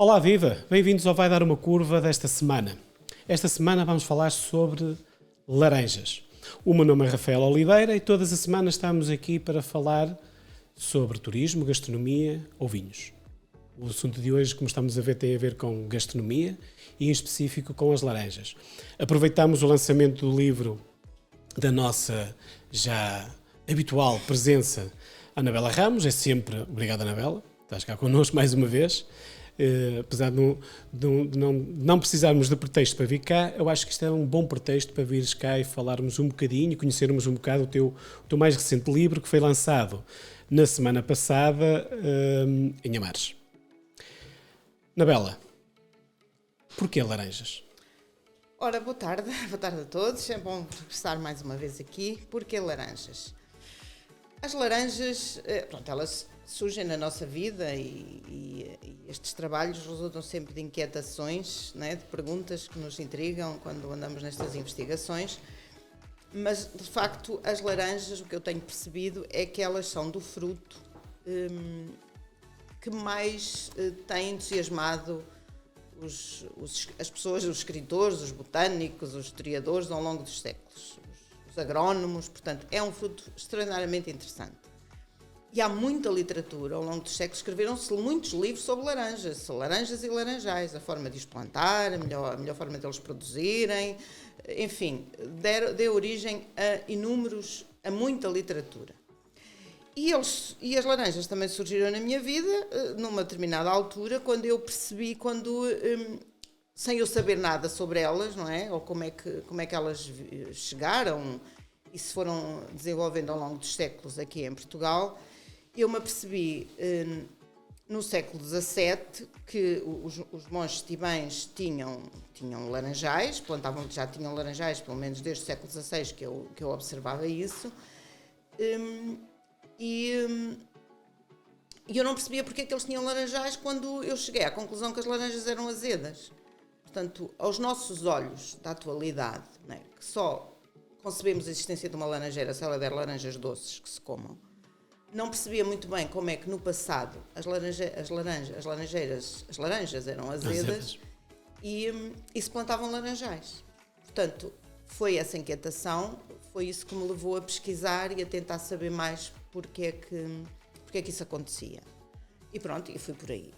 Olá, viva! Bem-vindos ao Vai Dar uma Curva desta semana. Esta semana vamos falar sobre laranjas. O meu nome é Rafael Oliveira e todas as semanas estamos aqui para falar sobre turismo, gastronomia ou vinhos. O assunto de hoje, como estamos a ver, tem a ver com gastronomia e em específico com as laranjas. Aproveitamos o lançamento do livro da nossa já habitual presença, Anabela Ramos. É sempre... Obrigado, Anabela. Estás cá connosco mais uma vez. Apesar de não precisarmos de pretexto para vir cá, eu acho que isto é um bom pretexto para vires cá e falarmos um bocadinho, conhecermos um bocado o teu mais recente livro, que foi lançado na semana passada em Amares. Anabela, porquê laranjas? Ora, boa tarde a todos, é bom estar mais uma vez aqui. Porquê laranjas? As laranjas, elas surgem na nossa vida e estes trabalhos resultam sempre de inquietações, né, de perguntas que nos intrigam quando andamos nestas investigações, mas de facto as laranjas, o que eu tenho percebido é que elas são do fruto que mais tem entusiasmado as pessoas, os escritores, os botânicos, os historiadores ao longo dos séculos, os agrónomos. Portanto, é um fruto extraordinariamente interessante. E há muita literatura, ao longo dos séculos escreveram-se muitos livros sobre laranjas e laranjais, a forma de os plantar, a melhor forma de eles produzirem, enfim, deu origem a muita literatura. E as laranjas também surgiram na minha vida numa determinada altura, quando eu percebi, sem eu saber nada sobre elas, não é? Ou como é que elas chegaram e se foram desenvolvendo ao longo dos séculos aqui em Portugal. Eu me apercebi no século XVII que os monges tibães tinham laranjais, já tinham laranjais, pelo menos desde o século XVI que eu observava isso, e eu não percebia porque é que eles tinham laranjais quando eu cheguei à conclusão que as laranjas eram azedas. Portanto, aos nossos olhos da atualidade, né, que só concebemos a existência de uma laranjeira se ela der laranjas doces que se comam, não percebia muito bem como é que no passado as laranjas eram azedas e se plantavam laranjais. Portanto, foi essa inquietação, foi isso que me levou a pesquisar e a tentar saber mais porque é que isso acontecia. E pronto, e fui por aí.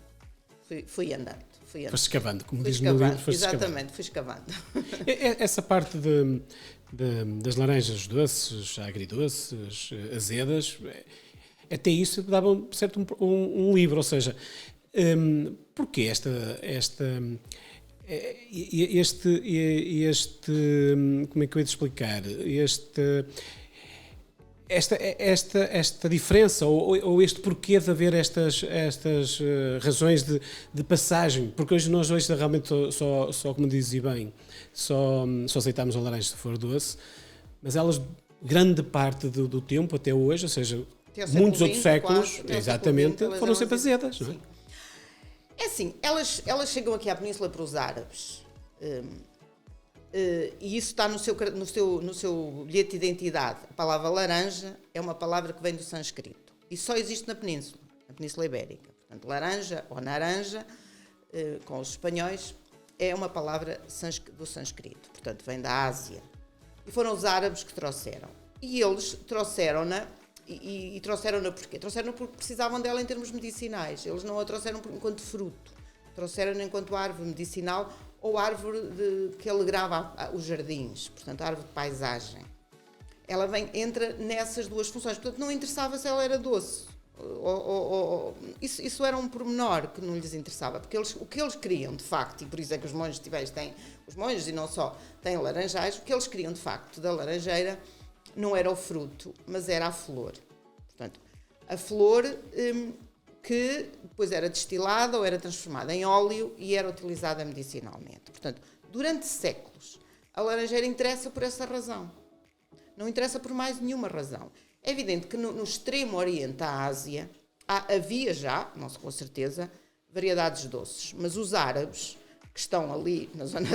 Fui andando. Foste escavando, como diz no livro. Exatamente, fui escavando. Essa parte das laranjas doces, agridoces, azedas, até isso dava certo um livro, ou seja, porquê este como é que eu ia te explicar, esta diferença ou este porquê de haver estas razões de passagem, porque nós hoje realmente só como dizia bem, só aceitamos a laranja se for doce, mas elas grande parte do tempo até hoje, ou seja, muitos outros séculos, exatamente, foram sempre azedas. Não é? É assim, elas chegam aqui à Península para os árabes, e isso está no seu bilhete de identidade. A palavra laranja é uma palavra que vem do sânscrito e só existe na Península Ibérica. Portanto, laranja ou naranja, com os espanhóis, é uma palavra do sânscrito, portanto vem da Ásia. E foram os árabes que trouxeram. E eles trouxeram-na. E trouxeram-na porquê? Trouxeram-na porque precisavam dela em termos medicinais. Eles não a trouxeram enquanto fruto. Trouxeram-na enquanto árvore medicinal ou árvore que alegrava os jardins. Portanto, árvore de paisagem. Ela entra nessas duas funções. Portanto, não interessava se ela era doce. Isso era um pormenor que não lhes interessava. Porque o que eles queriam, de facto, e por isso é que os monges tibéis têm... Os monges, e não só, têm laranjais. O que eles queriam, de facto, da laranjeira não era o fruto, mas era a flor. Portanto, a flor que depois era destilada ou era transformada em óleo e era utilizada medicinalmente. Portanto, durante séculos, a laranjeira interessa por essa razão. Não interessa por mais nenhuma razão. É evidente que no extremo oriente da Ásia havia já, não sei com certeza, variedades doces, mas os árabes, que estão ali na zona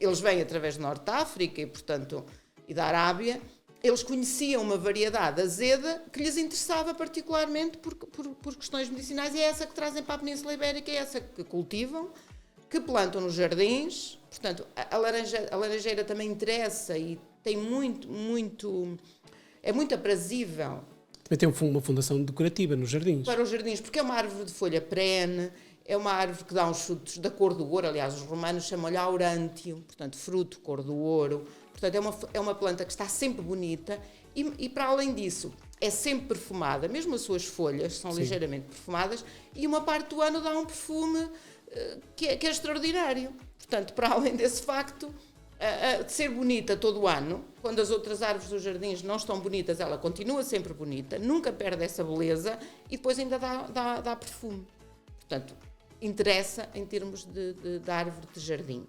eles vêm através do Norte de África e, portanto, e da Arábia, eles conheciam uma variedade azeda que lhes interessava particularmente por questões medicinais, e é essa que trazem para a Península Ibérica, é essa que cultivam, que plantam nos jardins. Portanto, a laranjeira também interessa e tem é muito aprazível. Também tem uma fundação decorativa nos jardins. Para os jardins, porque é uma árvore de folha perene, é uma árvore que dá uns frutos da cor do ouro. Aliás, os romanos chamam-lhe aurântium, portanto, fruto, cor do ouro. Portanto, é uma planta que está sempre bonita e, para além disso, é sempre perfumada. Mesmo as suas folhas são ligeiramente perfumadas, e uma parte do ano dá um perfume que é extraordinário. Portanto, para além desse facto de ser bonita todo o ano, quando as outras árvores dos jardins não estão bonitas, ela continua sempre bonita, nunca perde essa beleza e depois ainda dá perfume. Portanto, interessa em termos de árvore de jardim.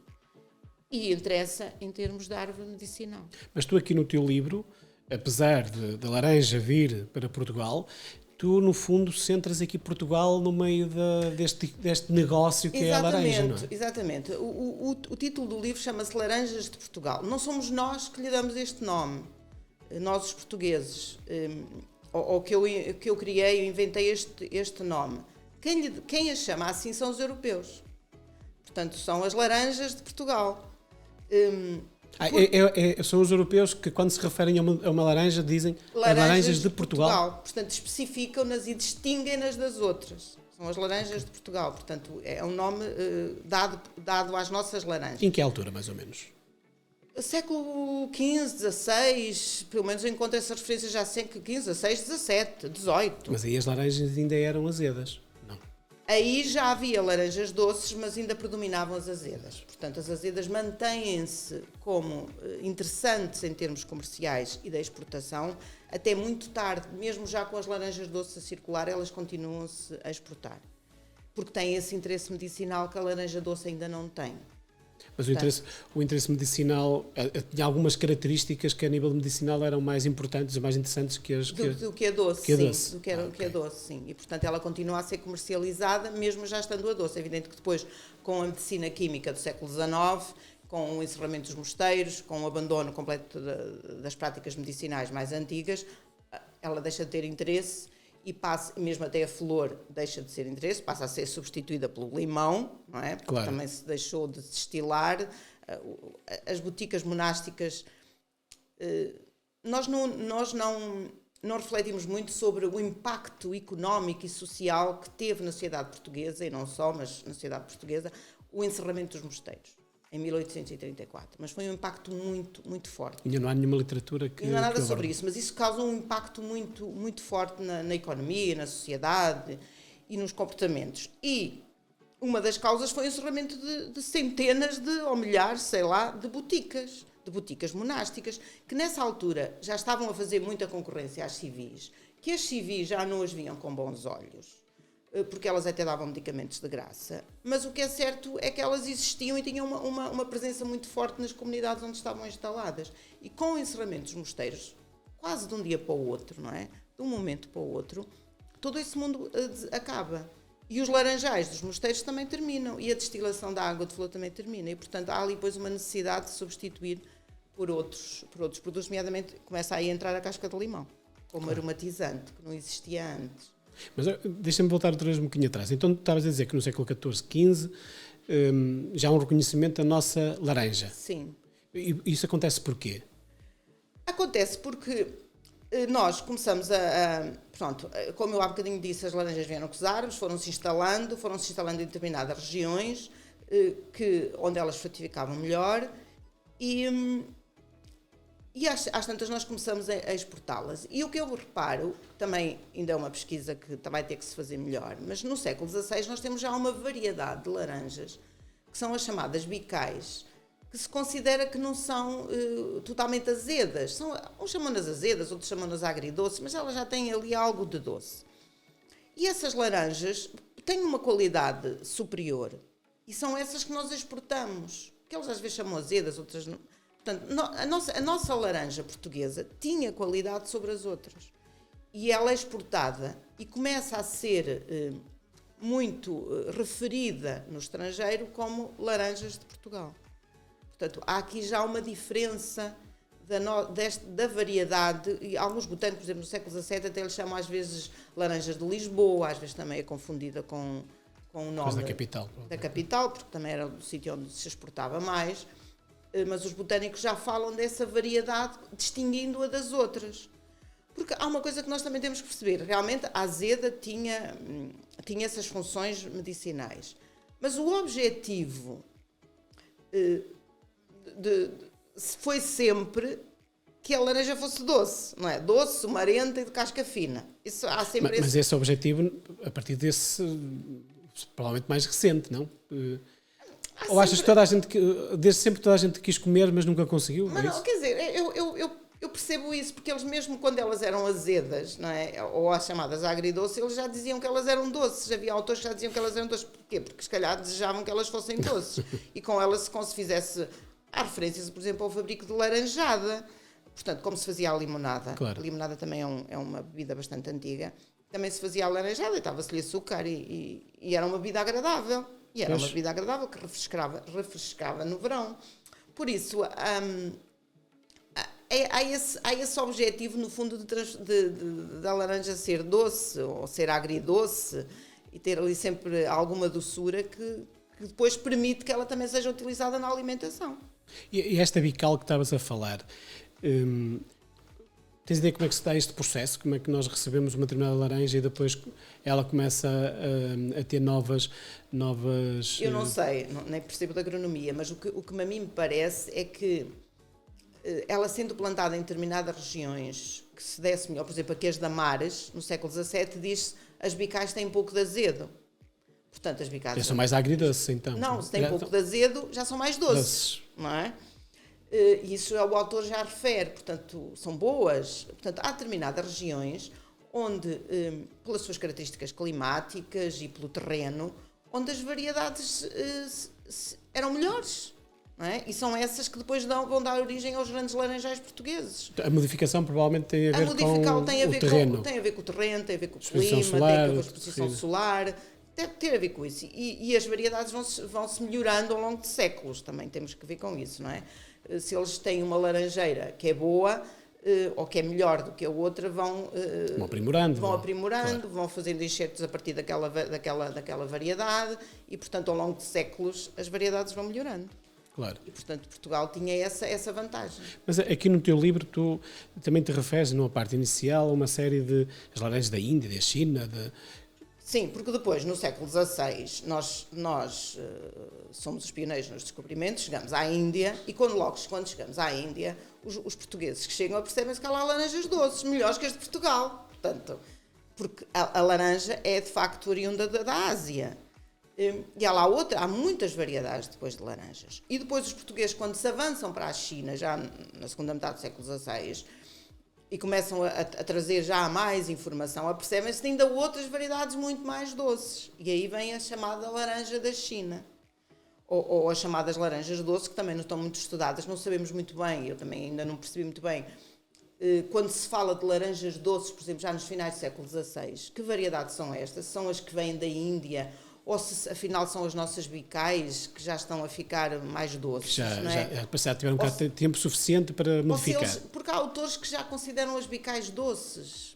E interessa em termos de árvore medicinal. Mas tu aqui no teu livro, apesar da laranja vir para Portugal, tu no fundo centras aqui Portugal no meio deste negócio que é a laranja, não é? Exatamente. O título do livro chama-se Laranjas de Portugal. Não somos nós que lhe damos este nome, nós os portugueses, ou que eu criei, eu inventei este nome. Quem as chama assim são os europeus. Portanto, são as laranjas de Portugal. São os europeus que, quando se referem a uma laranja, dizem laranjas de Portugal. Portanto, especificam-nas e distinguem-nas das outras. São as laranjas de Portugal. Portanto, é um nome dado às nossas laranjas. Em que altura, mais ou menos? Século XV, XVI, pelo menos eu encontro essa referência já século XV, XVI, XVII, XVIII. Mas aí as laranjas ainda eram azedas. Aí já havia laranjas doces, mas ainda predominavam as azedas. Portanto, as azedas mantêm-se como interessantes em termos comerciais e da exportação até muito tarde. Mesmo já com as laranjas doces a circular, elas continuam-se a exportar. Porque têm esse interesse medicinal que a laranja doce ainda não tem. Mas o interesse medicinal tinha algumas características que a nível medicinal eram mais importantes e mais interessantes do que a doce. Do que a doce, sim. E, portanto, ela continua a ser comercializada, mesmo já estando a doce. É evidente que depois, com a medicina química do século XIX, com o encerramento dos mosteiros, com o abandono completo das práticas medicinais mais antigas, ela deixa de ter interesse e passa, mesmo até a flor deixa de ser interesse, passa a ser substituída pelo limão, não é? Porque claro. Também se deixou de destilar. As boticas monásticas, nós não refletimos muito sobre o impacto económico e social que teve na sociedade portuguesa, e não só, mas na sociedade portuguesa, o encerramento dos mosteiros, em 1834. Mas foi um impacto muito, muito forte. Ainda não há nenhuma literatura que... Não há nada sobre isso, mas isso causa um impacto muito, muito forte na economia, na sociedade e nos comportamentos. E uma das causas foi o encerramento de centenas ou milhares, sei lá, de boticas monásticas, que nessa altura já estavam a fazer muita concorrência às civis, que as civis já não as viam com bons olhos, porque elas até davam medicamentos de graça, mas o que é certo é que elas existiam e tinham uma presença muito forte nas comunidades onde estavam instaladas. E com o encerramento dos mosteiros, quase de um dia para o outro, não é? De um momento para o outro, todo esse mundo acaba. E os laranjais dos mosteiros também terminam, e a destilação da água de flor também termina. E, portanto, há ali depois uma necessidade de substituir por outros produtos, nomeadamente começa aí a entrar a casca de limão, como aromatizante, que não existia antes. Mas deixa-me voltar outra vez um bocadinho atrás. Então, tu estavas a dizer que no século XIV, XV, já há um reconhecimento da nossa laranja. Sim. E isso acontece porquê? Acontece porque nós começamos pronto, como eu há bocadinho disse, as laranjas vieram com os árabes, foram-se instalando em determinadas regiões onde elas frutificavam melhor e às tantas nós começamos a exportá-las. E o que eu reparo, também ainda é uma pesquisa que vai ter que se fazer melhor, mas no século XVI nós temos já uma variedade de laranjas, que são as chamadas bicais, que se considera que não são totalmente azedas. Uns chamam-nas azedas, outros chamam-nas agridoces, mas elas já têm ali algo de doce. E essas laranjas têm uma qualidade superior, e são essas que nós exportamos, que eles às vezes chamam azedas, outras não. Portanto, a nossa laranja portuguesa tinha qualidade sobre as outras. E ela é exportada e começa a ser muito referida no estrangeiro como laranjas de Portugal. Portanto, há aqui já uma diferença da variedade, e alguns botânicos, por exemplo, no século XVII até eles chamam às vezes laranjas de Lisboa, às vezes também é confundida com o nome da capital, porque também era o sítio onde se exportava mais, mas os botânicos já falam dessa variedade, distinguindo-a das outras. Porque há uma coisa que nós também temos que perceber, realmente a azeda tinha essas funções medicinais, mas o objetivo foi sempre que a laranja fosse doce, não é? Doce, sumarenta e de casca fina. Isso há sempre mas esse objetivo, a partir desse, provavelmente mais recente, não? Ou achas que toda a gente, desde sempre toda a gente quis comer, mas nunca conseguiu? Mas não, quer dizer, eu percebo isso, porque eles mesmo quando elas eram azedas, não é? Ou as chamadas agridoces, eles já diziam que elas eram doces. Havia autores que já diziam que elas eram doces. Porquê? Porque se calhar desejavam que elas fossem doces. E com elas, como se fizesse... Há referências, por exemplo, ao fabrico de laranjada. Portanto, como se fazia a limonada. Claro. A limonada também é uma bebida bastante antiga. Também se fazia a laranjada e estava-se-lhe açúcar e era uma bebida agradável. E era uma bebida agradável que refrescava no verão. Por isso, há esse objetivo, no fundo, da laranja ser doce ou ser agridoce e ter ali sempre alguma doçura que depois permite que ela também seja utilizada na alimentação. E esta bical que estavas a falar, tens ideia como é que se dá este processo? Como é que nós recebemos uma determinada laranja e depois ela começa a ter novas... Eu não sei, nem percebo da agronomia, mas o que a mim me parece é que ela sendo plantada em determinadas regiões que se desse melhor, por exemplo, a queijo da Mares, no século XVII, diz-se as bicais têm pouco de azedo. Portanto, as bicais... Já são mais agridoces, então. Não, se tem pouco de azedo, já são mais doces. Não é? Isso o autor já refere, portanto, são boas. Portanto, há determinadas regiões onde, pelas suas características climáticas e pelo terreno, onde as variedades eram melhores. Não é? E são essas que depois vão dar origem aos grandes laranjais portugueses. A modificação provavelmente tem a ver com o terreno. Tem a ver com o terreno, tem a ver com o clima, tem a ver com a exposição solar... Deve ter a ver com isso. E as variedades vão-se melhorando ao longo de séculos. Também temos que ver com isso, não é? Se eles têm uma laranjeira que é boa ou que é melhor do que a outra, vão aprimorando, claro. Vão fazendo enxertos a partir daquela variedade e, portanto, ao longo de séculos, as variedades vão melhorando. Claro. E, portanto, Portugal tinha essa vantagem. Mas aqui no teu livro tu também te referes, numa parte inicial, a uma série de as laranjas da Índia, da China, Sim, porque depois, no século XVI, nós somos os pioneiros nos descobrimentos, chegamos à Índia, e quando chegamos à Índia, os portugueses que chegam percebem-se que há lá laranjas doces, melhores que as de Portugal. Portanto, porque a laranja é, de facto, oriunda da Ásia. E há muitas variedades depois de laranjas. E depois os portugueses, quando se avançam para a China, já na segunda metade do século XVI, e começam a trazer já mais informação, apercebem-se que ainda outras variedades muito mais doces. E aí vem a chamada laranja da China. Ou as chamadas laranjas doces, que também não estão muito estudadas, não sabemos muito bem, eu também ainda não percebi muito bem. Quando se fala de laranjas doces, por exemplo, já nos finais do século XVI, que variedades são estas? São as que vêm da Índia? Ou se afinal são as nossas bicais que já estão a ficar mais doces? Já tiveram tempo suficiente para modificar. Porque há autores que já consideram as bicais doces.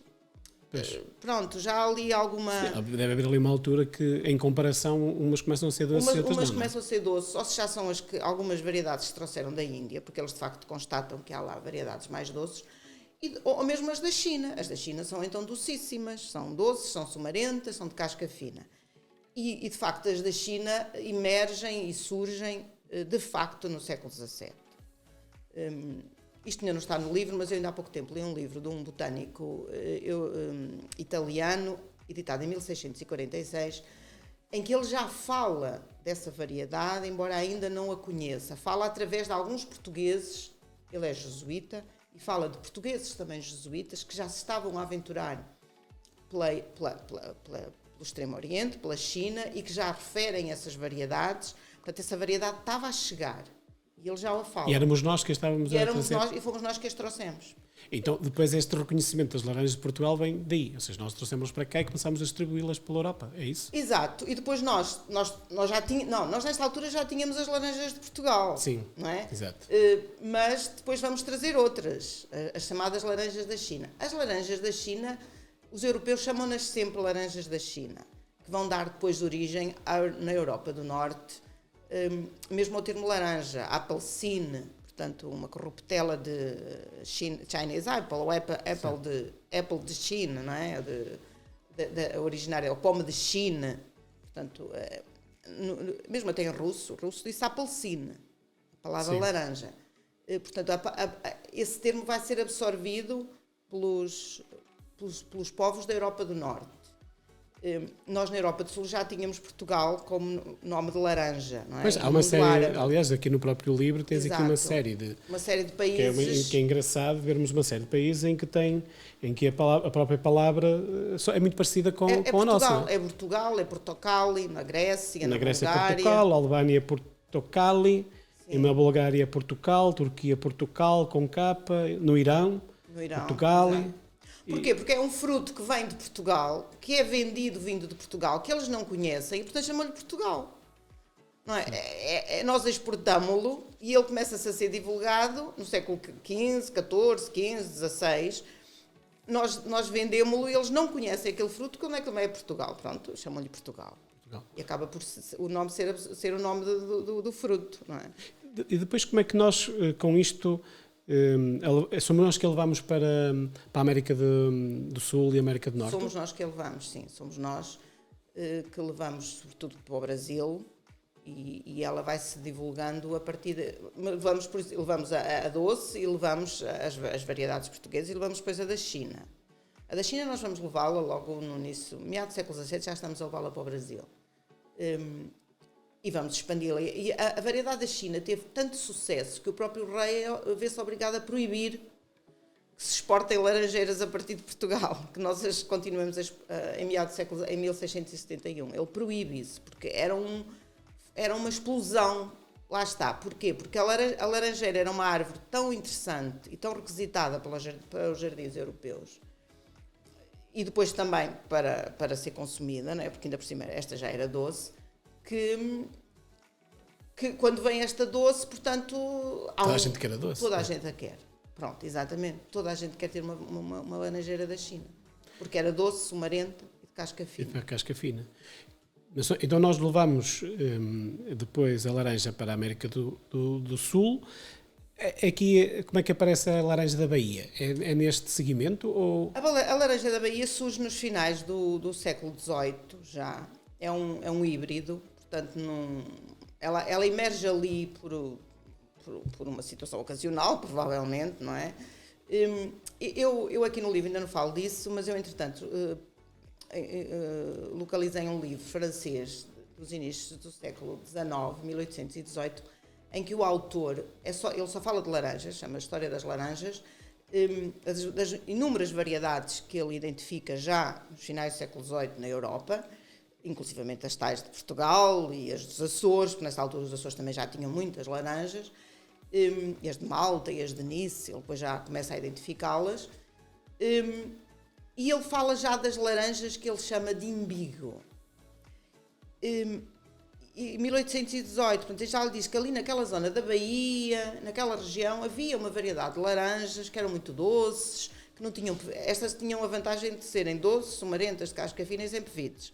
Pronto, já há ali alguma... Sim, deve haver ali uma altura que, em comparação, umas começam a ser doces e outras umas não. Começam a ser doces, ou se já são algumas variedades que se trouxeram da Índia, porque eles de facto constatam que há lá variedades mais doces, ou mesmo as da China. As da China são então docíssimas, são doces, são sumarentas, são de casca fina. E, de facto, as da China emergem e surgem, de facto, no século XVII. Isto ainda não está no livro, mas eu ainda há pouco tempo li um livro de um botânico italiano, editado em 1646, em que ele já fala dessa variedade, embora ainda não a conheça. Fala através de alguns portugueses, ele é jesuíta, e fala de portugueses também jesuítas, que já se estavam a aventurar pelo Extremo Oriente, pela China, e que já referem essas variedades. Portanto, essa variedade estava a chegar. E eles já a falam. E éramos nós que estávamos a trazer. E fomos nós que as trouxemos. Então, depois este reconhecimento das laranjas de Portugal vem daí. Ou seja, nós trouxemos para cá e começámos a distribuí-las pela Europa. É isso? Exato. E depois nós já tínhamos... Não, nós nesta altura já tínhamos as laranjas de Portugal. Sim, não é? exato. Mas depois vamos trazer outras. As chamadas laranjas da China. As laranjas da China, os europeus chamam-nas sempre laranjas da China. Que vão dar depois origem na Europa do Norte, mesmo ao termo laranja. Appelsine, portanto, uma corruptela de Chinese Apple, ou Apple de China, não é? Originária, o pomo de China. Portanto, mesmo até em russo disse Appelsine, a palavra laranja. Portanto, esse termo vai ser absorvido pelos povos da Europa do Norte. Nós na Europa do Sul já tínhamos Portugal como nome de laranja, não é? Mas há uma série, aliás, aqui no próprio livro tens aqui uma série de países. Que é engraçado vermos uma série de países em que a própria palavra é muito parecida com a nossa. É Portugal, é Portocali, na Grécia, na Grécia Bulgária. é Portugal, Albânia é Portocali, e na Bulgária é Portugal, Turquia Portugal com capa, no Irão Portugali. Exato. Porquê? Porque é um fruto que vem de Portugal, que é vendido vindo de Portugal, que eles não conhecem e, portanto, chamam-lhe Portugal. Não é? Nós exportámo-lo e ele começa-se a ser divulgado no século XV, XIV, XV, XVI. Nós vendemos-lo e eles não conhecem aquele fruto, como é que também é Portugal. Pronto, chamam-lhe Portugal. E acaba por o nome ser o nome do fruto, não é? E depois como é que nós, com isto... somos nós que levamos para a América do Sul e América do Norte? Somos nós que levamos, sim. Somos nós que levamos, sobretudo, para o Brasil e ela vai-se divulgando a partir de... Levamos a doce e levamos as variedades portuguesas e levamos depois a da China. A da China nós vamos levá-la logo no início, meados do século XVII, já estamos a levá-la para o Brasil. E vamos expandi-la. E a variedade da China teve tanto sucesso que o próprio rei vê-se obrigado a proibir que se exportem laranjeiras a partir de Portugal, que nós as continuamos em meados do século, em 1671. Ele proíbe isso, porque era uma explosão. Lá está. Porquê? Porque a laranjeira era uma árvore tão interessante e tão requisitada para os jardins europeus, e depois também para ser consumida, não é? Porque ainda por cima esta já era doce, que quando vem esta doce, portanto... Toda a gente quer a doce. Toda a gente a quer. Pronto, exatamente. Toda a gente quer ter uma laranjeira da China. Porque era doce, sumarenta e de casca fina. E de casca fina. Então nós levamos depois a laranja para a América do Sul. Aqui, como é que aparece a laranja da Bahia? É neste seguimento? Ou... A laranja da Bahia surge nos finais do século XVIII já. É um híbrido. Portanto, ela emerge ali por uma situação ocasional, provavelmente, não é? Eu aqui no livro ainda não falo disso, mas eu, entretanto, localizei um livro francês dos inícios do século XIX, 1818, em que o autor, ele só fala de laranjas, chama a História das Laranjas, das inúmeras variedades que ele identifica já nos finais do século XVIII na Europa, inclusivamente as tais de Portugal e as dos Açores, porque nessa altura os Açores também já tinham muitas laranjas, e as de Malta e as de Nice, ele depois já começa a identificá-las, e ele fala já das laranjas que ele chama de imbigo. Em 1818, portanto, ele já lhe diz que ali naquela zona da Bahia, naquela região, havia uma variedade de laranjas que eram muito doces, que não tinham... Estas tinham a vantagem de serem doces, sumarentas, de casca fina e sempre vides.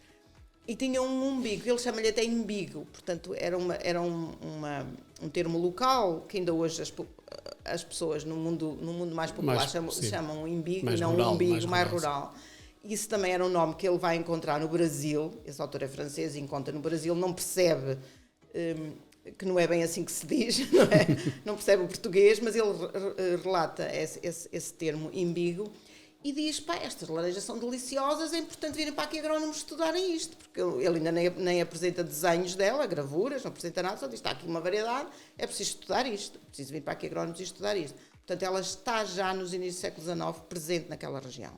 E tinham um umbigo, ele chama-lhe até imbigo, portanto era um termo local que ainda hoje as pessoas no mundo mais popular chamam imbigo mais e não rural, umbigo, mais rural. Isso também era um nome que ele vai encontrar no Brasil, esse autor é francês e encontra no Brasil, não percebe que não é bem assim que se diz, não é? Não percebe o português, mas ele relata esse termo imbigo. E diz, estas laranjas são deliciosas, é importante virem para aqui agrónomos estudarem isto, porque ele ainda nem apresenta desenhos dela, gravuras, não apresenta nada, só diz, está aqui uma variedade, é preciso estudar isto, é preciso vir para aqui agrónomos e estudar isto. Portanto, ela está já nos inícios do século XIX presente naquela região.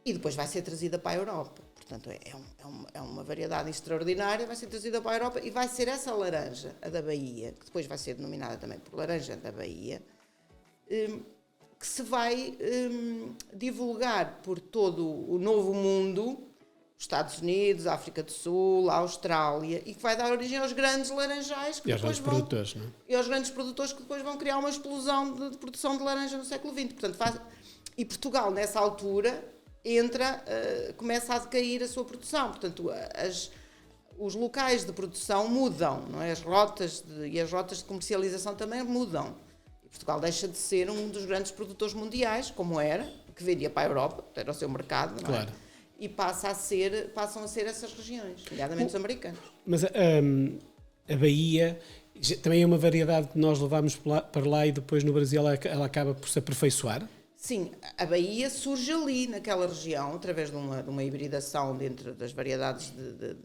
E depois vai ser trazida para a Europa. portanto é uma variedade extraordinária, vai ser trazida para a Europa e vai ser essa laranja, a da Bahia, que depois vai ser denominada também por laranja da Bahia, que se vai divulgar por todo o novo mundo, Estados Unidos, África do Sul, Austrália, e que vai dar origem aos grandes laranjais que E aos grandes produtores, não é? E aos grandes produtores que depois vão criar uma explosão de produção de laranja no século XX. Portanto, e Portugal, nessa altura, começa a decair a sua produção. Portanto, os locais de produção mudam, não é? As rotas de comercialização também mudam. E Portugal deixa de ser um dos grandes produtores mundiais, como era, que vendia para a Europa, era o seu mercado, não é? Claro. E passam a ser essas regiões, nomeadamente os americanos. Mas a Bahia também é uma variedade que nós levamos para lá e depois no Brasil ela acaba por se aperfeiçoar? Sim, a Bahia surge ali, naquela região, através de uma hibridação dentro das variedades de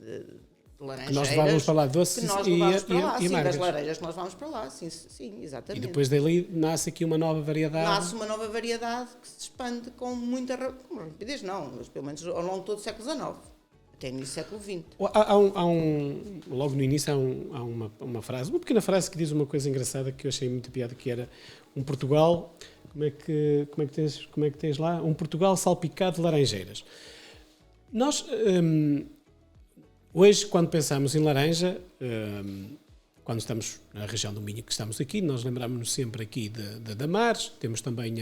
laranjeiras. Que nós levávamos para lá doces que nós levávamos para lá, e sim, amargas. das laranjas que nós vamos para lá, sim, exatamente. E depois dali nasce aqui uma nova variedade. Nasce uma nova variedade que se expande com muita rapidez, não, mas pelo menos ao longo de todo o século XIX, até no século XX. Logo no início há uma frase, uma pequena frase que diz uma coisa engraçada que eu achei muito piada, que era um Portugal, como é que tens lá? Um Portugal salpicado de laranjeiras. Nós, hoje, quando pensamos em laranja, quando estamos na região do Minho que estamos aqui, nós lembramos-nos sempre aqui de Damares, temos também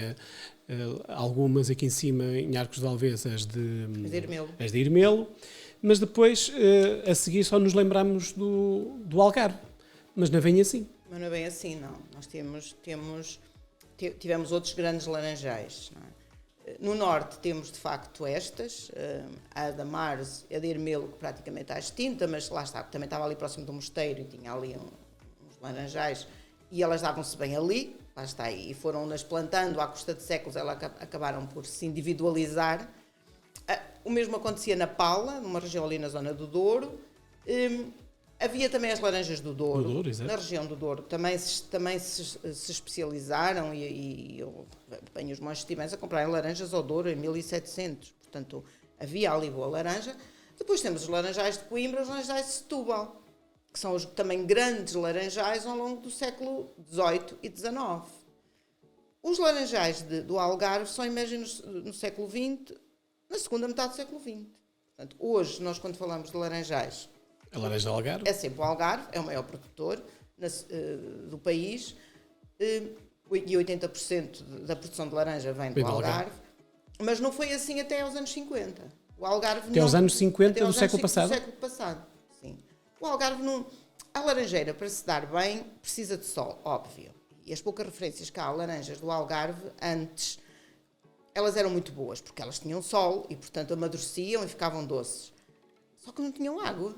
algumas aqui em cima em Arcos de Alvez, as de Irmelo, mas depois, a seguir, só nos lembramos do Algarve, mas não é bem assim. Mas não é bem assim, não. Nós tivemos outros grandes laranjais, não é? No norte temos de facto estas, a da Mares, a de Irmelo, que praticamente está extinta, mas lá está, também estava ali próximo do mosteiro e tinha ali uns laranjais e elas davam-se bem ali, lá está, e foram-nas plantando à custa de séculos, elas acabaram por se individualizar. O mesmo acontecia na Pala, numa região ali na zona do Douro. Havia também as laranjas do Douro, na região do Douro, também se especializaram e eu apanho os monges tibães a comprarem laranjas ao Douro em 1700, portanto havia ali boa laranja. Depois temos os laranjais de Coimbra, os laranjais de Setúbal, que são também grandes laranjais ao longo do século XVIII e XIX. Os laranjais do Algarve só emergem no século XX, na segunda metade do século XX. Portanto, hoje, nós quando falamos de laranjais, a laranja do Algarve? É sempre o Algarve, é o maior produtor do país e 80% da produção de laranja vem do Algarve. Mas não foi assim até aos anos 50. O Algarve até aos anos 50 do século passado? Do século passado, sim. O Algarve não... A laranjeira, para se dar bem, precisa de sol, óbvio. E as poucas referências que há a laranjas do Algarve, antes, elas eram muito boas, porque elas tinham sol e, portanto, amadureciam e ficavam doces. Só que não tinham água.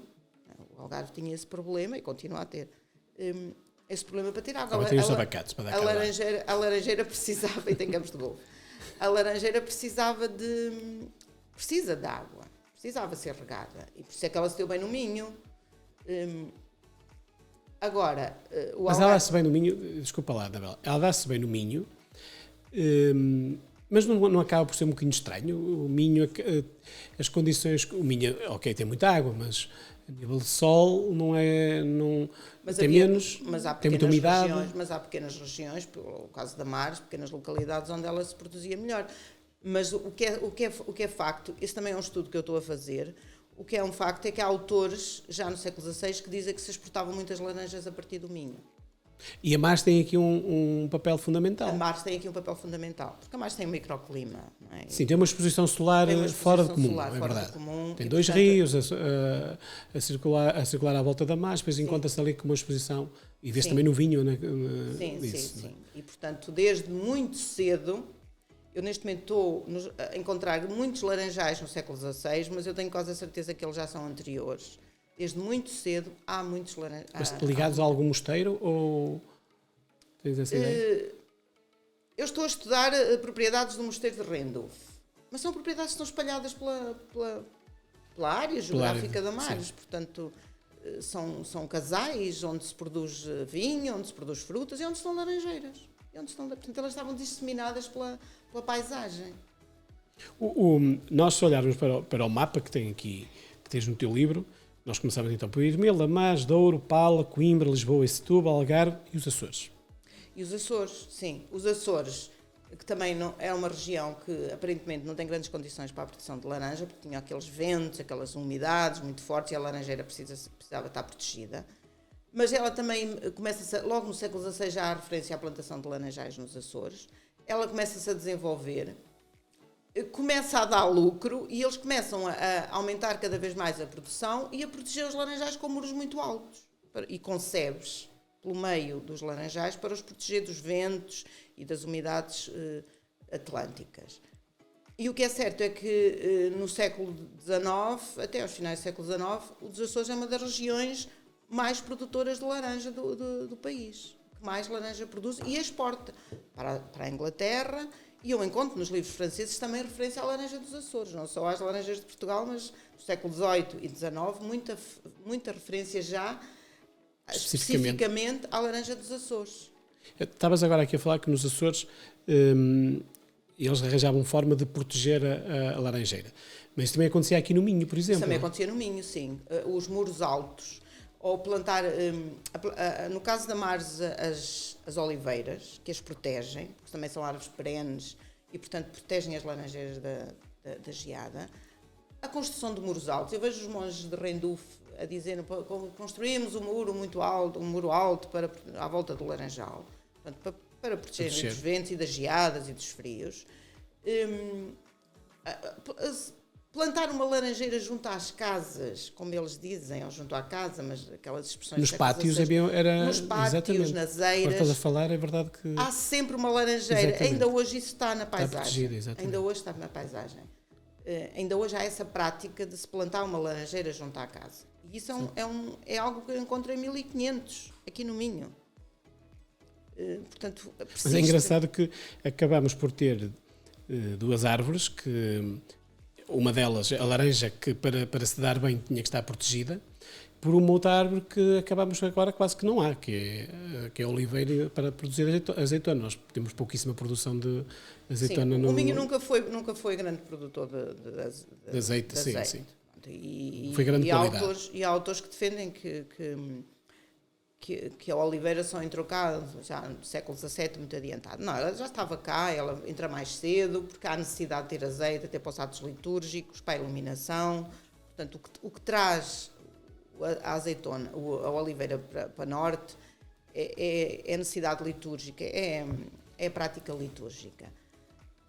O Algarve tinha esse problema e continua a ter esse problema para ter água. Tem os abacates para dar a laranjeira precisava, e tem campos de golfe, a laranjeira precisa de água, precisava ser regada, e por isso é que ela se deu bem no Minho. Agora, mas ela dá-se bem no Minho, desculpa lá, Anabela, ela dá-se bem no Minho, mas não acaba por ser um bocadinho estranho? O Minho, as condições, o Minho, ok, tem muita água, mas a nível de sol tem menos, tem muita umidade. Mas há pequenas regiões, pelo caso da Mares, pequenas localidades onde ela se produzia melhor. Mas o que é facto, esse também é um estudo que eu estou a fazer, o que é um facto é que há autores, já no século XVI, que dizem que se exportavam muitas laranjas a partir do Minho. E a Mares tem aqui um papel fundamental. A Mares tem aqui um papel fundamental, porque a Mares tem um microclima. Não é? Sim, tem uma exposição solar fora de comum, é verdade. Tem dois rios a circular à volta da Mares, depois encontra-se ali com uma exposição, e vê-se também no vinho. Né? Sim. E, portanto, desde muito cedo, eu neste momento estou a encontrar muitos laranjais no século XVI, mas eu tenho quase a certeza que eles já são anteriores. Desde muito cedo há muitos laranjais. Mas ligados a algum mosteiro ou tens essa ideia? Eu estou a estudar propriedades do mosteiro de Rendulf, mas são propriedades que estão espalhadas pela área geográfica da Mares. Portanto, são casais onde se produz vinho, onde se produz frutas e onde estão laranjeiras. Portanto, elas estavam disseminadas pela paisagem. Nós, se olharmos para o mapa que tem aqui, que tens no teu livro, nós começamos então por Ermelo, Lamares, Douro, Pala, Coimbra, Lisboa e Setúbal, Algarve e os Açores. E os Açores, sim. Os Açores, que também não, é uma região que aparentemente não tem grandes condições para a produção de laranja, porque tinha aqueles ventos, aquelas umidades muito fortes e a laranjeira precisava estar protegida. Mas ela também começa, logo no século XVI já há referência à plantação de laranjais nos Açores. Ela começa-se a desenvolver, começa a dar lucro e eles começam a aumentar cada vez mais a produção e a proteger os laranjais com muros muito altos e com sebes pelo meio dos laranjais para os proteger dos ventos e das umidades atlânticas. E o que é certo é que no século XIX, até aos finais do século XIX, os Açores é uma das regiões mais produtoras de laranja do país, que mais laranja produz e exporta para a Inglaterra. E eu encontro nos livros franceses também referência à laranja dos Açores, não só às laranjas de Portugal, mas do século XVIII e XIX, muita referência já especificamente à laranja dos Açores. Estavas agora aqui a falar que nos Açores eles arranjavam forma de proteger a laranjeira. Mas isso também acontecia aqui no Minho, por exemplo. Isso também acontecia no Minho, sim. Os muros altos, ou plantar, no caso da Mares, as oliveiras, que as protegem, porque também são árvores perenes e, portanto, protegem as laranjeiras da geada. A construção de muros altos. Eu vejo os monges de Rendulf a dizer construímos um muro alto à volta do laranjal, portanto, para proteger dos ventos e das geadas e dos frios. Plantar uma laranjeira junto às casas, como eles dizem, ou junto à casa, mas aquelas expressões... Nos pátios era... Nos pátios, exatamente. nas eiras... Estás a falar, é verdade que... Há sempre uma laranjeira. Exatamente. Ainda hoje isso está na paisagem. Está protegido, exatamente. Ainda hoje está na paisagem. Ainda hoje há essa prática de se plantar uma laranjeira junto à casa. E isso é algo que eu encontro em 1500, aqui no Minho. Portanto, mas é engraçado que acabamos por ter duas árvores que... Uma delas, a laranja, que para se dar bem tinha que estar protegida, por uma outra árvore que acabamos agora quase que não há, que é a oliveira para produzir azeitona. Nós temos pouquíssima produção de azeitona. Sim, o Minho nunca foi grande produtor de azeite. Sim. E foi grande qualidade. Há autores que defendem que a oliveira só entrou cá já no século XVII, muito adiantado. Não, ela já estava cá, ela entra mais cedo, porque há necessidade de ter azeite, até para os atos litúrgicos, para a iluminação. Portanto, o que traz a azeitona, a oliveira para norte, é a necessidade litúrgica, é a prática litúrgica,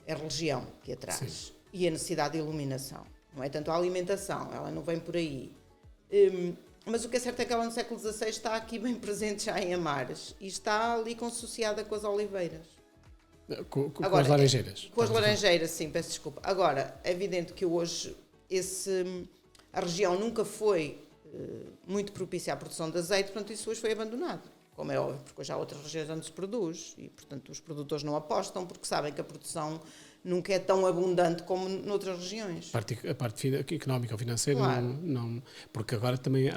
é a religião que a traz. Sim. E a necessidade de iluminação. Não é tanto a alimentação, ela não vem por aí. Mas o que é certo é que ela no século XVI está aqui bem presente já em Amares e está ali consociada com as oliveiras. Com as laranjeiras. Com as laranjeiras, sim, peço desculpa. Agora, é evidente que hoje a região nunca foi muito propícia à produção de azeite, portanto isso hoje foi abandonado, como é óbvio, porque hoje há outras regiões onde se produz e, portanto, os produtores não apostam porque sabem que a produção nunca é tão abundante como noutras regiões. A parte económica ou financeira, claro. não, porque agora também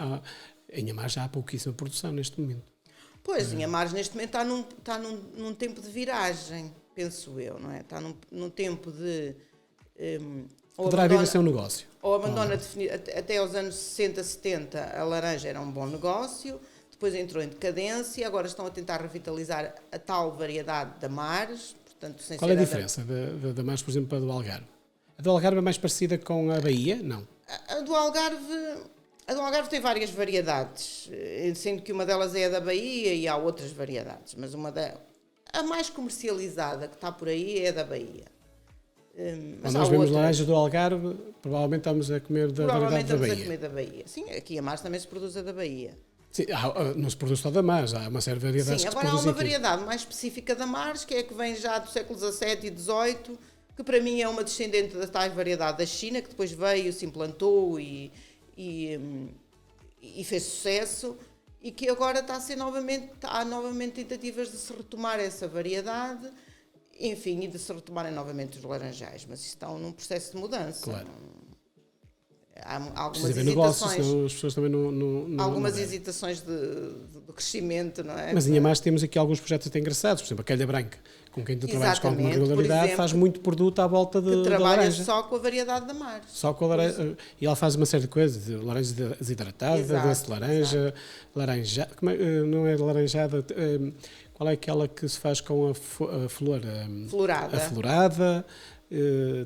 em Amares já há pouquíssima produção neste momento. Pois, em Amares neste momento está num tempo de viragem, penso eu, não é? Está num tempo de... Poderá vir a ser um negócio. Ou abandona até aos anos 60, 70, a laranja era um bom negócio, depois entrou em decadência, agora estão a tentar revitalizar a tal variedade de Amares. Portanto, qual é a diferença da Amares, por exemplo, para a do Algarve? A do Algarve é mais parecida com a Bahia? Não. A do Algarve tem várias variedades, sendo que uma delas é a da Bahia e há outras variedades, mas a mais comercializada que está por aí é a da Bahia. Quando nós vemos laranjas do Algarve, provavelmente estamos a comer da variedade da Bahia. Provavelmente estamos a comer da Bahia. Sim, aqui em Amares também se produz a da Bahia. Sim, não se produz só da Amares, há uma série de variedades. Sim, agora há uma variedade mais específica da Amares, que é a que vem já do século XVII e XVIII, que para mim é uma descendente da tal variedade da China, que depois veio, se implantou e fez sucesso, e que agora há novamente tentativas de se retomar essa variedade, enfim, e de se retomarem novamente os laranjais, mas estão num processo de mudança. Claro. Há algumas Precisa haver negócio, hesitações. senão as pessoas também não Algumas devem. hesitações de crescimento, não é? Mas em Amares temos aqui alguns projetos até engraçados. Por exemplo, a Calha Branca, com quem tu trabalhas com alguma Exatamente, por regularidade, exemplo, faz muito produto à volta que da trabalha laranja. só com a variedade da mar. Só com a laranja. E ela faz uma série de coisas, de laranja desidratada, Exato, doce de laranja, laranja, não é laranjada, qual é aquela que se faz com a flor? Florada. A florada,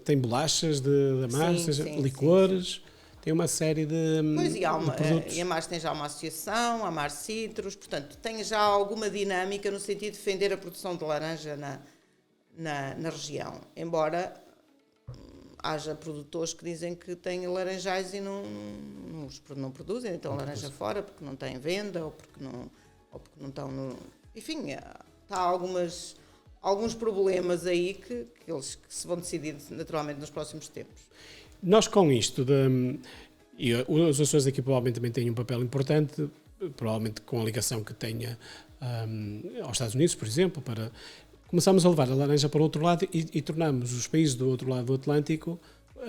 tem bolachas de amar, Sim, sim, licores, tem uma série de, Pois, e de produtos. e a Mar tem já uma associação, a Mar Citros, portanto, tem já alguma dinâmica no sentido de defender a produção de laranja na região. Embora haja produtores que dizem que têm laranjais e não produzem, então a laranja fora porque não têm venda ou porque não estão no... Enfim, há alguns problemas aí que se vão decidir naturalmente nos próximos tempos. Nós com isto, e os Açores aqui provavelmente também têm um papel importante, provavelmente com a ligação que tenha aos Estados Unidos, por exemplo, para começarmos a levar a laranja para o outro lado e tornarmos os países do outro lado do Atlântico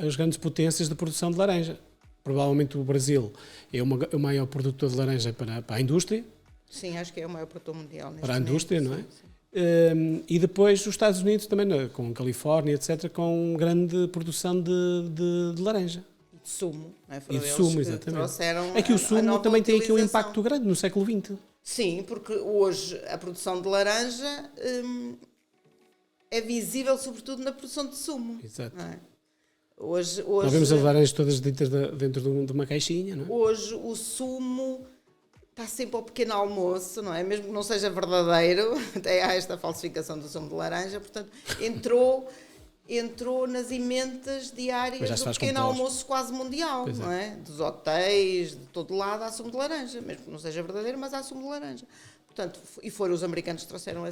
as grandes potências de produção de laranja. Provavelmente o Brasil é o maior produtor de laranja para a indústria. Sim, acho que é o maior produtor mundial. Para a indústria, não é? Sim. E depois os Estados Unidos também, com Califórnia, etc., com grande produção de laranja. De sumo, não é? E de sumo, exatamente. Trouxeram É que o sumo também tem aqui um utilização. impacto grande no século XX. Sim, porque hoje a produção de laranja é visível sobretudo na produção de sumo. Exato. Não é? Hoje, Nós vemos as laranjas todas dentro de uma caixinha, não é? hoje o sumo está sempre ao pequeno almoço, não é? Mesmo que não seja verdadeiro, até há esta falsificação do sumo de laranja, portanto, entrou nas ementas diárias do pequeno almoço quase mundial, Pois não é? Dos hotéis, de todo lado há sumo de laranja, mesmo que não seja verdadeiro, mas há sumo de laranja. Portanto, e foram os americanos que trouxeram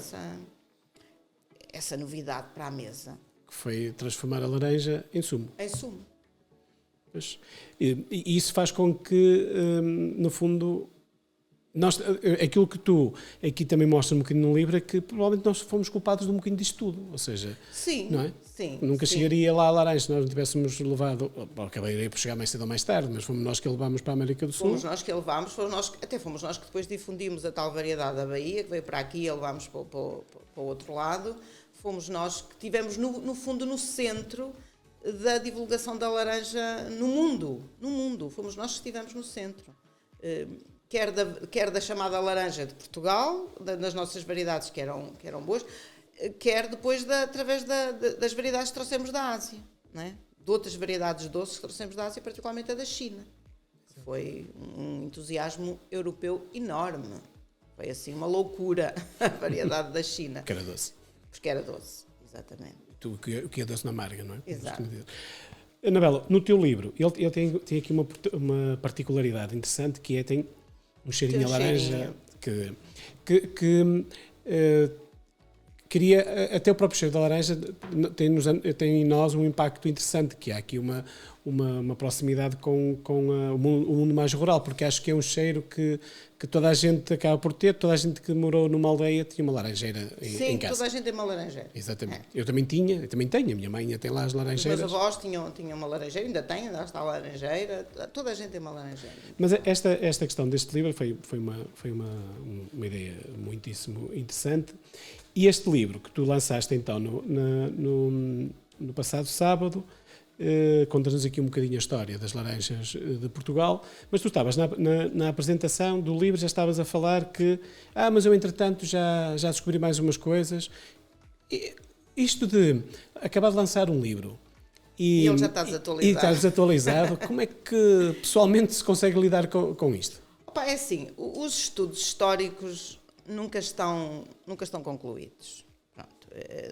essa novidade para a mesa. Que foi transformar a laranja em sumo. Em sumo. E isso faz com que, no fundo, aquilo que tu aqui também mostras um bocadinho no livro é que provavelmente nós fomos culpados de um bocadinho disto tudo. Ou seja, Sim, não é? sim. Nunca sim. chegaria lá a laranja se nós não tivéssemos levado. Acabaria por chegar mais cedo ou mais tarde, mas fomos nós que levámos para a América do Sul. Fomos nós que a levámos, até fomos nós que depois difundimos a tal variedade da Bahia, que veio para aqui e a levámos para o outro lado. Fomos nós que tivemos, no fundo, no centro da divulgação da laranja no mundo. Fomos nós que estivemos no centro. Quer da chamada laranja de Portugal, das nossas variedades que eram boas, quer depois através das variedades que trouxemos da Ásia, não é? De outras variedades doces que trouxemos da Ásia, particularmente a da China. Foi um entusiasmo europeu enorme. Foi assim uma loucura a variedade da China. Que era doce. Porque era doce, exatamente. O que é doce na amarga, não é? Exato. Anabela, no teu livro, ele tem aqui uma particularidade interessante, que tem um cheirinho a laranja que cria, até o próprio cheiro da laranja tem em nós um impacto interessante, que há aqui uma proximidade com o mundo mais rural, porque acho que é um cheiro que toda a gente acaba por ter, toda a gente que morou numa aldeia tinha uma laranjeira em casa. Sim, toda a gente tem uma laranjeira. Exatamente. Eu também tenho, a minha mãe tem lá as laranjeiras. Os meus avós tinham uma laranjeira, ainda está a laranjeira, toda a gente tem uma laranjeira. Mas esta questão deste livro foi uma ideia muitíssimo interessante. E este livro que tu lançaste então no passado sábado, conta-nos aqui um bocadinho a história das laranjas de Portugal, mas tu estavas na apresentação do livro, já estavas a falar que mas eu entretanto já descobri mais umas coisas. Isto de acabar de lançar um livro e ele já está desatualizado. E está desatualizado, como é que pessoalmente se consegue lidar com isto? Opa, é assim, os estudos históricos nunca estão concluídos.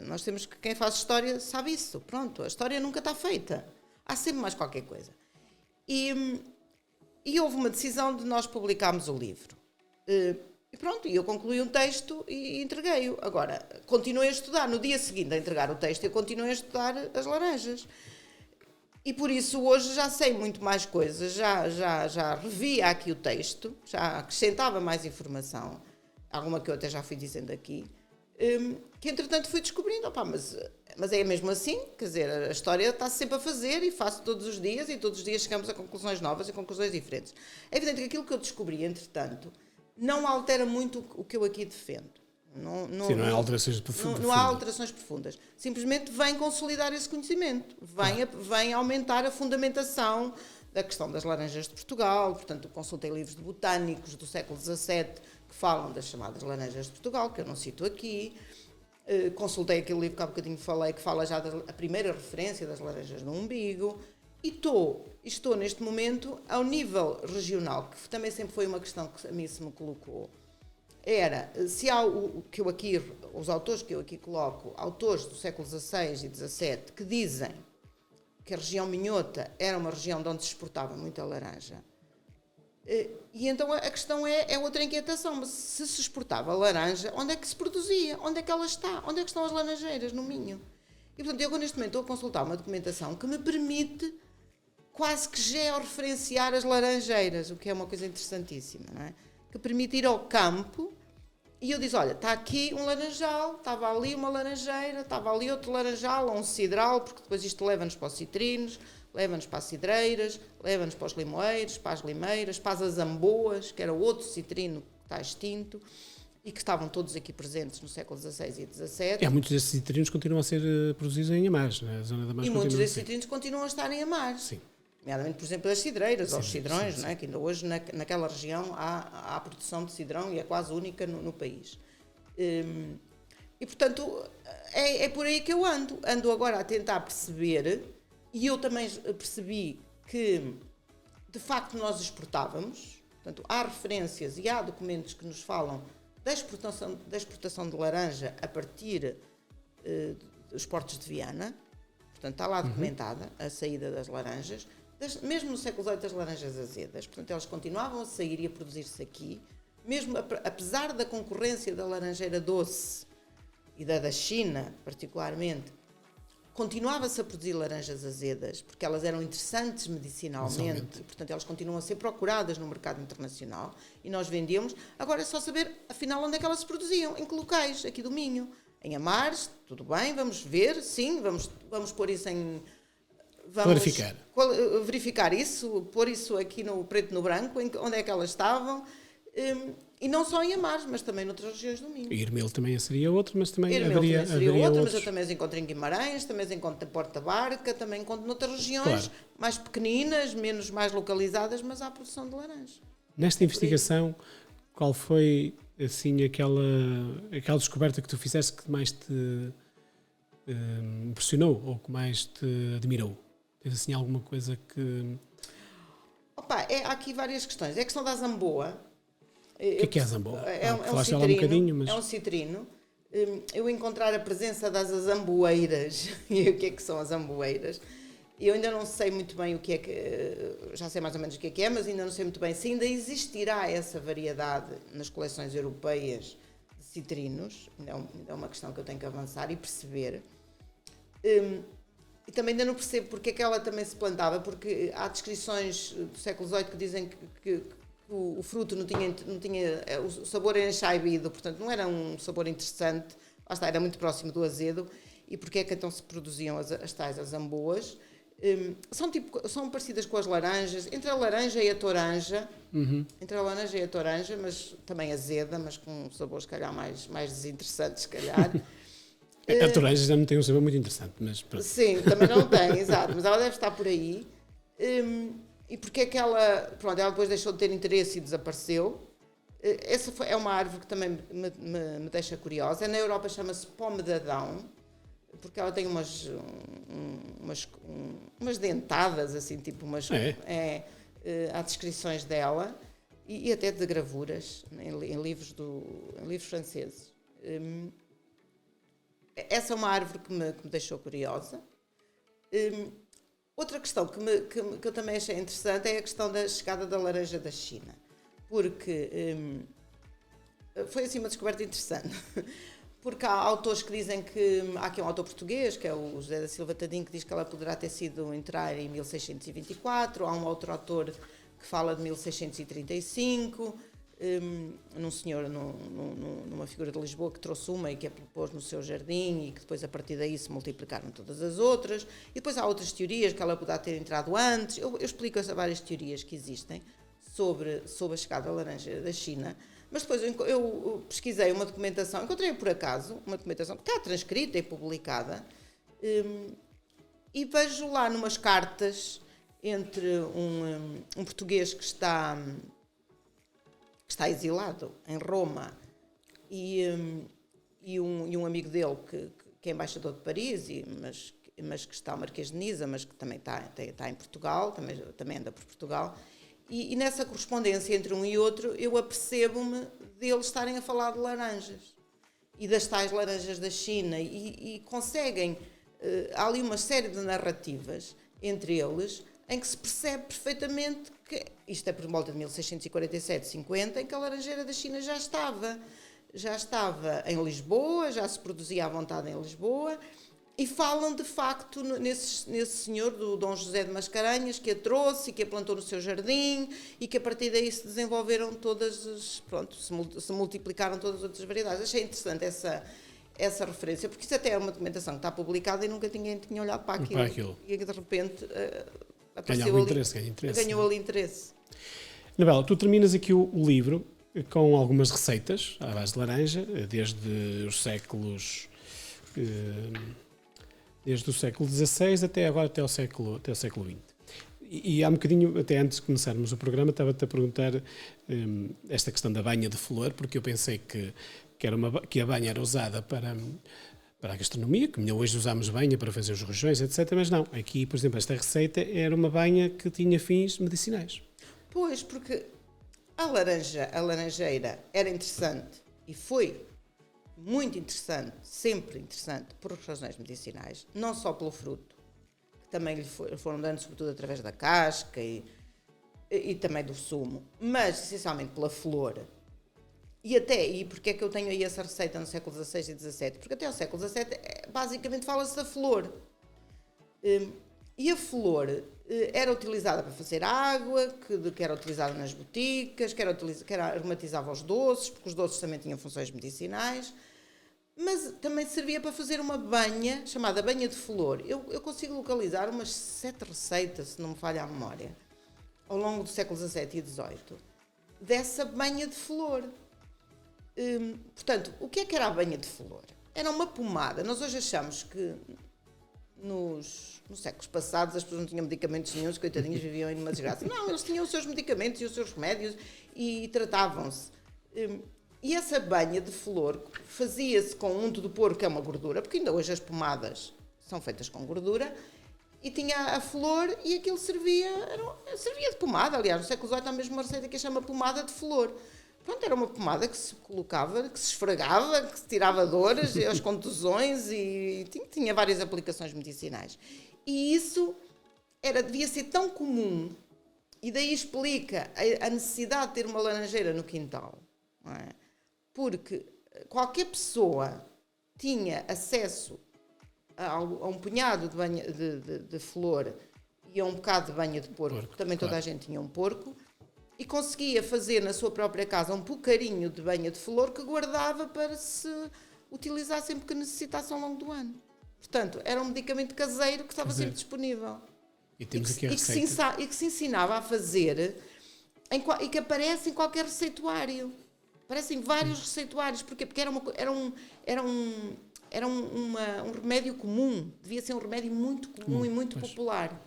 Nós temos que, quem faz história sabe isso, pronto, a história nunca está feita, há sempre mais qualquer coisa. E houve uma decisão de nós publicarmos o livro. E pronto, eu concluí um texto e entreguei-o. Agora, continuei a estudar, no dia seguinte a entregar o texto, eu continuei a estudar as laranjas. E por isso hoje já sei muito mais coisas, já revia aqui o texto, já acrescentava mais informação, alguma que eu até já fui dizendo aqui. que entretanto fui descobrindo, mas é mesmo assim, quer dizer, a história está-se sempre a fazer e faço todos os dias e todos os dias chegamos a conclusões novas e conclusões diferentes. É evidente que aquilo que eu descobri, entretanto, não altera muito o que eu aqui defendo. Não há alterações profundas. Não há alterações profundas. Simplesmente vem consolidar esse conhecimento, vem aumentar a fundamentação da questão das laranjas de Portugal. Portanto, consultei livros de botânicos do século XVII que falam das chamadas laranjas de Portugal, que eu não cito aqui. Consultei aquele livro que há bocadinho falei, que fala já da primeira referência das laranjas no umbigo. E estou neste momento ao nível regional, que também sempre foi uma questão que a mim se me colocou. Era, se há os autores que eu aqui coloco, autores do século XVI e XVII, que dizem que a região minhota era uma região de onde se exportava muita laranja. E então a questão é outra inquietação, mas se exportava laranja, onde é que se produzia? Onde é que ela está? Onde é que estão as laranjeiras no Minho? E portanto eu neste momento estou a consultar uma documentação que me permite quase que georreferenciar as laranjeiras, o que é uma coisa interessantíssima, não é? Que permite ir ao campo e eu disse, olha, está aqui um laranjal, estava ali uma laranjeira, estava ali outro laranjal, ou um cidral, porque depois isto leva-nos para os citrinos, leva-nos para as cidreiras, leva-nos para os limoeiros, para as limeiras, para as azamboas, que era outro citrino que está extinto, e que estavam todos aqui presentes no século XVI e XVII. Muitos desses citrinos continuam a ser produzidos em Amares, na zona da Amares. E muitos desses citrinos continuam a estar em Amares. Sim. Nomeadamente, por exemplo, as cidreiras, ou os cidrões, não é? Que ainda hoje naquela região há produção de cidrão e é quase única no país. E, portanto, é por aí que eu ando agora a tentar perceber, e eu também percebi que, de facto, nós exportávamos, portanto, há referências e há documentos que nos falam da exportação de laranja a partir dos portos de Viana, portanto, está lá documentada a saída das laranjas, mesmo no século XVIII, as laranjas azedas, portanto, elas continuavam a sair e a produzir-se aqui, mesmo apesar da concorrência da laranjeira doce e da China, particularmente, continuava-se a produzir laranjas azedas, porque elas eram interessantes medicinalmente, e, portanto, elas continuam a ser procuradas no mercado internacional, e nós vendíamos. Agora é só saber, afinal, onde é que elas se produziam, em que locais, aqui do Minho. Em Amares, tudo bem, vamos ver, sim, vamos pôr isso em... Vamos verificar isso, pôr isso aqui no preto e no branco, onde é que elas estavam, e não só em Amares, mas também noutras regiões do Minho. E Irmelo também seria outro, mas também haveria outra, outros. Mas eu também as encontro em Guimarães, também as encontro em Porta Barca, também encontro noutras regiões mais pequeninas, mais localizadas, mas há produção de laranja. Nesta investigação, qual foi assim aquela descoberta que tu fizeste que mais te impressionou ou que mais te admirou? Tens assim alguma coisa que... Há aqui várias questões. É a questão da zamboa. O que é a zamboa? É um citrino. Mas... É um citrino. Eu encontrar a presença das azamboeiras. E o que é que são as zamboeiras? Eu ainda não sei muito bem o que é que... Já sei mais ou menos o que é, mas ainda não sei muito bem se ainda existirá essa variedade nas coleções europeias de citrinos. Ainda é uma questão que eu tenho que avançar e perceber. E também ainda não percebo porque é que ela também se plantava, porque há descrições do século XVIII que dizem que o fruto não tinha o sabor era enxaibido, portanto não era um sabor interessante, lá está, era muito próximo do azedo. E porque é que então se produziam as tais azamboas? São parecidas com as laranjas, entre a laranja e a toranja, mas também azeda, mas com um sabor se calhar mais desinteressante, se calhar. A toranja já não tem um sabor muito interessante, mas pronto. Sim, também não tem, exato, mas ela deve estar por aí. E porque é que ela depois deixou de ter interesse e desapareceu? Essa é uma árvore que também me deixa curiosa. Na Europa chama-se pome de Adão, porque ela tem umas dentadas, assim, tipo umas... há descrições dela, e até de gravuras, em livros franceses. Essa é uma árvore que me deixou curiosa. Outra questão que eu também achei interessante é a questão da chegada da laranja da China, porque foi assim uma descoberta interessante, porque há autores que dizem que... Há aqui um autor português, que é o José da Silva Tadinho, que diz que ela poderá ter sido entrar em 1624, há um outro autor que fala de 1635... num senhor, numa figura de Lisboa que trouxe uma e que a propôs no seu jardim e que depois a partir daí se multiplicaram todas as outras. E depois há outras teorias, que ela poderá ter entrado antes. Eu explico várias teorias que existem sobre a chegada da laranja da China. Mas depois eu pesquisei uma documentação, encontrei por acaso uma documentação que está transcrita e publicada, e vejo lá numas cartas entre um português que está exilado em Roma e um amigo dele que é embaixador de Paris, mas que está Marquês de Niza, mas que também está em Portugal, também anda por Portugal. E nessa correspondência entre um e outro, eu apercebo-me deles estarem a falar de laranjas e das tais laranjas da China e conseguem, há ali uma série de narrativas entre eles em que se percebe perfeitamente que, isto é por volta de 1647, 50, em que a laranjeira da China já estava em Lisboa, já se produzia à vontade em Lisboa. E falam, de facto, nesse senhor, do Dom José de Mascarenhas, que a trouxe e que a plantou no seu jardim e que a partir daí se desenvolveram se multiplicaram todas as outras variedades. Achei interessante essa referência, porque isso até é uma documentação que está publicada e nunca ninguém tinha olhado para aquilo. E de repente apareceu ganhou ali interesse. Anabela, tu terminas aqui o livro com algumas receitas à base de laranja, desde o século XVI até agora, até o século XX. E há um bocadinho, até antes de começarmos o programa, estava-te a perguntar esta questão da banha de flor, porque eu pensei que a banha era usada para a gastronomia, que hoje usamos banha para fazer os rojões, etc. Mas não, aqui, por exemplo, esta receita era uma banha que tinha fins medicinais. Pois, porque a laranjeira era interessante e foi muito interessante, sempre interessante, por razões medicinais, não só pelo fruto, que também lhe foram dando, sobretudo através da casca e também do sumo, mas essencialmente pela flor. E porque é que eu tenho aí essa receita no século XVI e XVII? Porque até ao século XVII, basicamente, fala-se da flor. E a flor era utilizada para fazer água, que era utilizada nas boticas, que aromatizava os doces, porque os doces também tinham funções medicinais, mas também servia para fazer uma banha, chamada banha de flor. Eu consigo localizar umas 7 receitas, se não me falha a memória, ao longo do século XVII e XVIII, dessa banha de flor. Portanto, o que era a banha de flor? Era uma pomada. Nós hoje achamos que nos séculos passados as pessoas não tinham medicamentos nenhum, os coitadinhos viviam em uma desgraça. Não, eles tinham os seus medicamentos e os seus remédios e tratavam-se. E essa banha de flor fazia-se com unto de porco, que é uma gordura, porque ainda hoje as pomadas são feitas com gordura, e tinha a flor e aquilo servia de pomada. Aliás, no século XVIII há mesmo uma receita que se chama pomada de flor. Pronto, era uma pomada que se colocava, que se esfregava, que se tirava dores, as contusões e tinha várias aplicações medicinais. E isso devia ser tão comum, e daí explica a necessidade de ter uma laranjeira no quintal, não é? Porque qualquer pessoa tinha acesso a um punhado de flor e a um bocado de banha de porco, também toda a gente tinha um porco, e conseguia fazer na sua própria casa um bocadinho de banha de flor que guardava para se utilizar sempre que necessitasse ao longo do ano. Portanto, era um medicamento caseiro que estava sempre disponível. E temos aqui a receita. E que se ensinava a fazer e que aparece em qualquer receituário. Aparecem vários receituários. Porquê? Porque era um remédio comum. Devia ser um remédio muito comum e muito popular.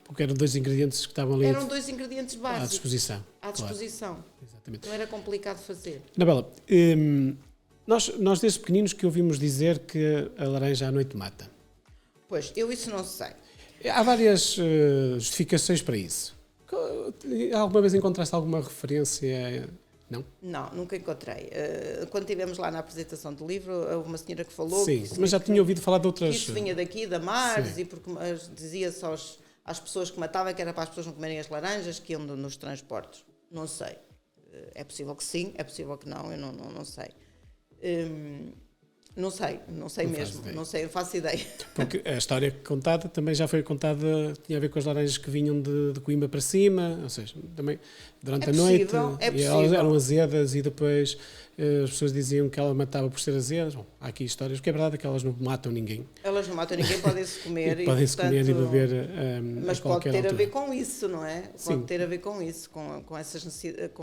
Porque eram 2 ingredientes que estavam ali. Eram 2 ingredientes básicos. À disposição. Claro. Exatamente. Não era complicado de fazer. Anabela, nós desde pequeninos que ouvimos dizer que a laranja à noite mata. Pois, eu isso não sei. Há várias justificações para isso. Alguma vez encontraste alguma referência? Não? Não, nunca encontrei. Quando estivemos lá na apresentação do livro, houve uma senhora que falou... Sim, mas já tinha ouvido falar de outras... Isso vinha daqui, da Mares, e porque dizia-se às pessoas que matavam que era para as pessoas não comerem as laranjas que iam nos transportes. Não sei. É possível que sim, é possível que não, eu não sei. Não sei mesmo, não sei, eu faço ideia. Porque a história contada também já foi contada, tinha a ver com as laranjas que vinham de Coimbra para cima, ou seja, também durante a noite, e elas eram azedas e depois as pessoas diziam que ela matava por ser azedas. Bom, há aqui histórias, porque é verdade que elas não matam ninguém. Elas não matam ninguém, podem-se comer. Podem-se comer e beber mas pode ter a ver com isso, não é? Sim. Pode ter a ver com isso, com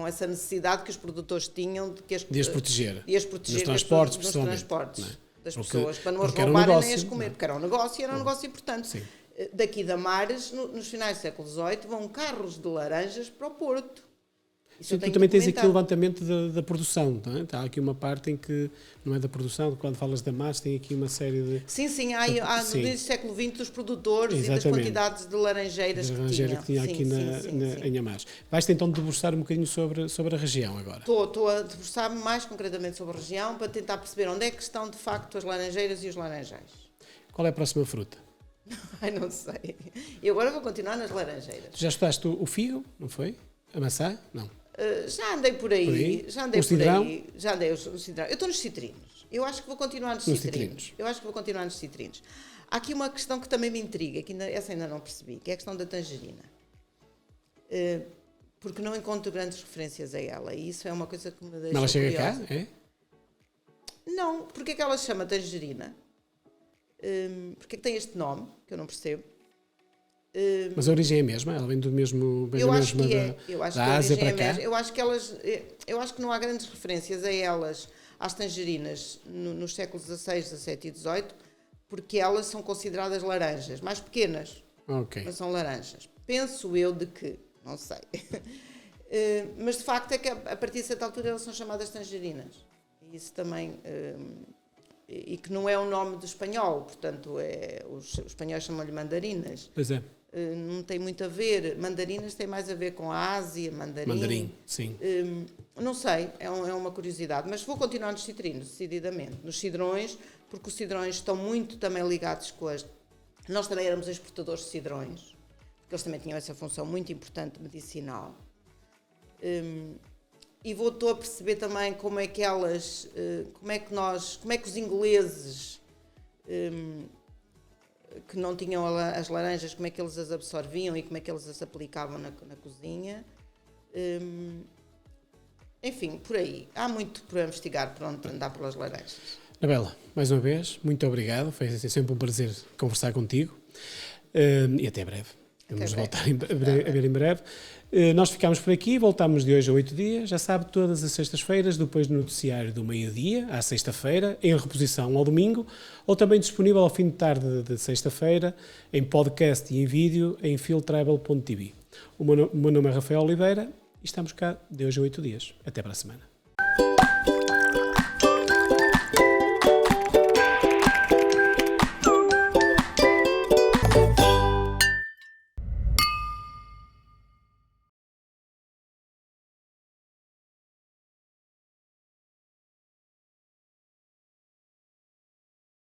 essa necessidade que os produtores tinham de as proteger. De as proteger nos transportes, nos transportes das pessoas, para não as roubarem um nem as comer, porque era um negócio e era um negócio importante. Sim. Daqui da Mares, nos finais do século XVIII, vão carros de laranjas para o Porto. Sim, tu também tens aqui o levantamento da produção, não é? Há aqui uma parte em que não é da produção, quando falas da Mares tem aqui uma série de... Sim, há desde o século XX dos produtores e das quantidades de laranjeiras que tinha aqui em Amares. Vais-te então debruçar um bocadinho sobre a região agora? Estou a debruçar-me mais concretamente sobre a região para tentar perceber onde é que estão de facto as laranjeiras e os laranjais. Qual é a próxima fruta? Ai, não sei. E agora vou continuar nas laranjeiras. Tu já estudaste o figo, não foi? A maçã? Não. Já andei por aí. Já andei o cidrão? Já andei o cidrão. Eu estou nos citrinos. Eu acho que vou continuar nos citrinos. Eu acho que vou continuar nos citrinos. Há aqui uma questão que também me intriga, que essa ainda não percebi, que é a questão da tangerina. Porque não encontro grandes referências a ela. E isso é uma coisa que me deixa curiosa. Ela chega cá, é? Não. Porque é que ela se chama tangerina? Porque é que tem este nome, que eu não percebo? Mas a origem é a mesma? Ela vem do mesmo eu acho que é. Da Ásia para cá? Eu acho que não há grandes referências a elas, às tangerinas, nos séculos XVI, XVII e XVIII, porque elas são consideradas laranjas, mais pequenas, mas são laranjas. Penso eu de que, não sei. Mas de facto é que a partir de certa altura elas são chamadas tangerinas. E isso também... e que não é o nome do espanhol, portanto, os espanhóis chamam-lhe mandarinas. Pois é. Não tem muito a ver, mandarinas tem mais a ver com a Ásia, mandarim, sim. Não sei, é uma curiosidade, mas vou continuar nos citrinos, decididamente, nos cidrões, porque os cidrões estão muito também ligados com as... Nós também éramos exportadores de cidrões, porque eles também tinham essa função muito importante medicinal. E estou a perceber também como é que elas, como é que os ingleses que não tinham as laranjas, como é que eles as absorviam e como é que eles as aplicavam na cozinha. Enfim, por aí. Há muito para investigar para onde andar pelas laranjas. Anabela, mais uma vez, muito obrigado. Foi sempre um prazer conversar contigo. E até breve. Vamos voltar a ver em breve. Nós ficamos por aqui, voltamos de hoje a 8 dias. Já sabe, todas as sextas-feiras, depois do noticiário do meio-dia, à sexta-feira, em reposição ao domingo, ou também disponível ao fim de tarde de sexta-feira, em podcast e em vídeo, em fieldtravel.tv. O meu nome é Rafael Oliveira e estamos cá de hoje a 8 dias. Até para a semana.